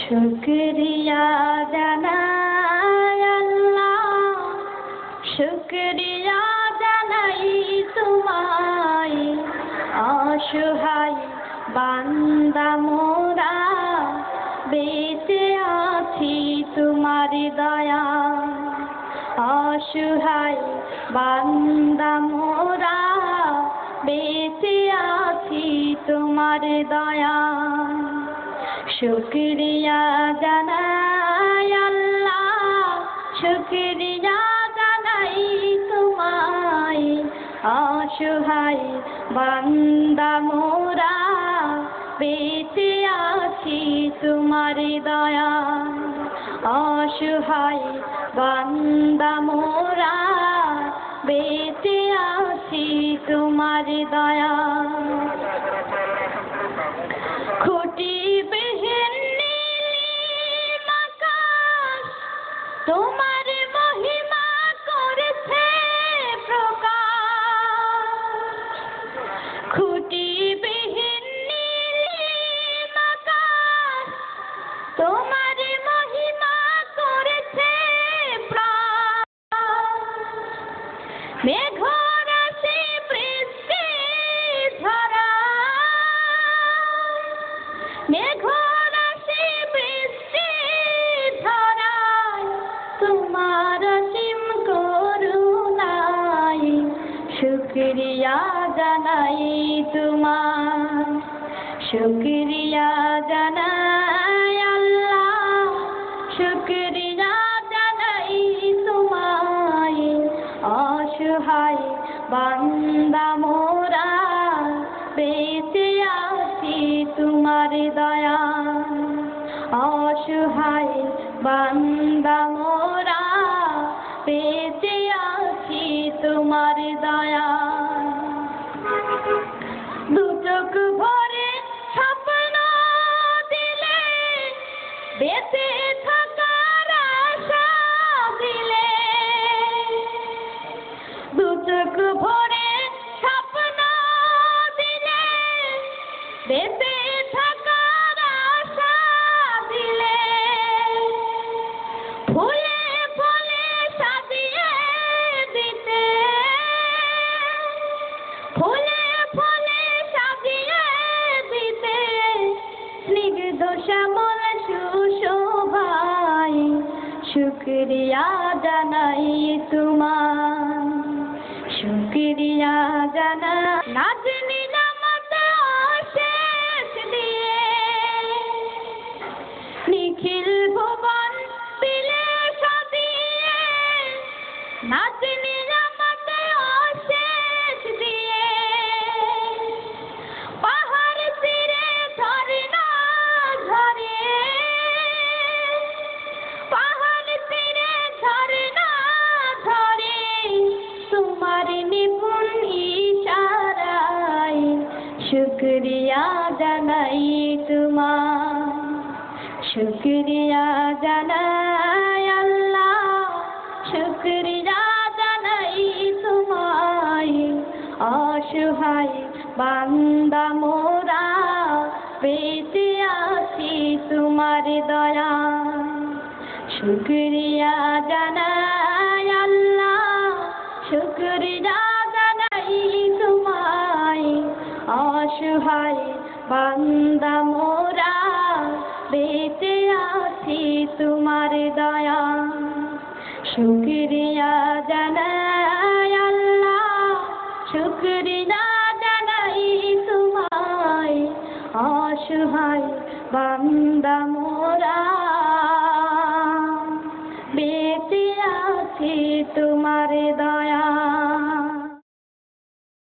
শুকরিয়া জানাই আল্লাহ, শুকরিয়া জানাই তোমায়। অসহায় বান্দা মোরা বেঁচে আছি তোমার দয়া। অসহায় বান্দা মোরা বেঁচে আছি তোমার দয়া। শুকরিয়া জানাই আল্লাহ, শুকরিয়া জানাই তোমায়। অসহায় বান্দা মোরা বেঁচে আছি তোমার দয়া। অসহায় বান্দা মোরা বেঁচে আছি তোমার দয়া। খুঁটি বিহীন নীলিম আকাশ তোমার মহিমা করেছে প্রকাশ। খুঁটি বিহীন নীলিম আকাশ তোমার মহিমা করেছে প্রকাশ। মেঘরাশি বৃষ্টি ঝরায়, মেঘরাশি বৃষ্টি ঝরায় তোমার অসীম করুণায়। শুকরিয়া জানাই তোমার, শুকরিয়া জানাই আল্লাহ, শুকরিয়া জানাই তোমায়। অসহায় বান্দা মোরা বেঁচে আছি তোমার দয়া। অসহায় বান্দা মোরা বেঁচে আছি তোমার দয়া। দু চোখ ভরে স্বপ্ন দিলে, বেঁচে থাকার আশা দিলে। দু চোখ ভরে স্বপ্ন দিলে, বেঁচে থাকার আশা দিলে। ফুলে ফলে সাজিয়ে দিতে, ফুলে ফলে সাজিয়ে দিতে। স্নিগ্ধ শ্যামল সুশোভায় শুকরিয়া জানাই তোমার, শুকরিয়া জানাই। নাজনি নামতে অশেষ দিয়ে নিখিল ভুবন দিলে সাজিয়ে। নাজনি নামতে অশেষ দিয়ে পাহাড় তীরে ঝরনা ঝরে, পাহাড় তীরে ঝরনা ঝরে তোমার নিপুণ ইশারায়। শুকরিয়া জানাই তোমার, শুকরিয়া জানাই আল্লাহ, শুকরিয়া জানাই তোমায়। অসহায় বান্দা মোরা বেঁচে আছি তোমার দয়া। শুকরিয়া জানাই আল্লাহ, শুকরিয়া জানাই তোমায়। অসহায় বান্দা মোরা বেঁচে আছি তোমার দয়া। শুকরিয়া জানাই আল্লাহ, শুকরিয়া জানাই তোমায়। অসহায় বান্দা মোরা বেঁচে আছি তোমার দয়া।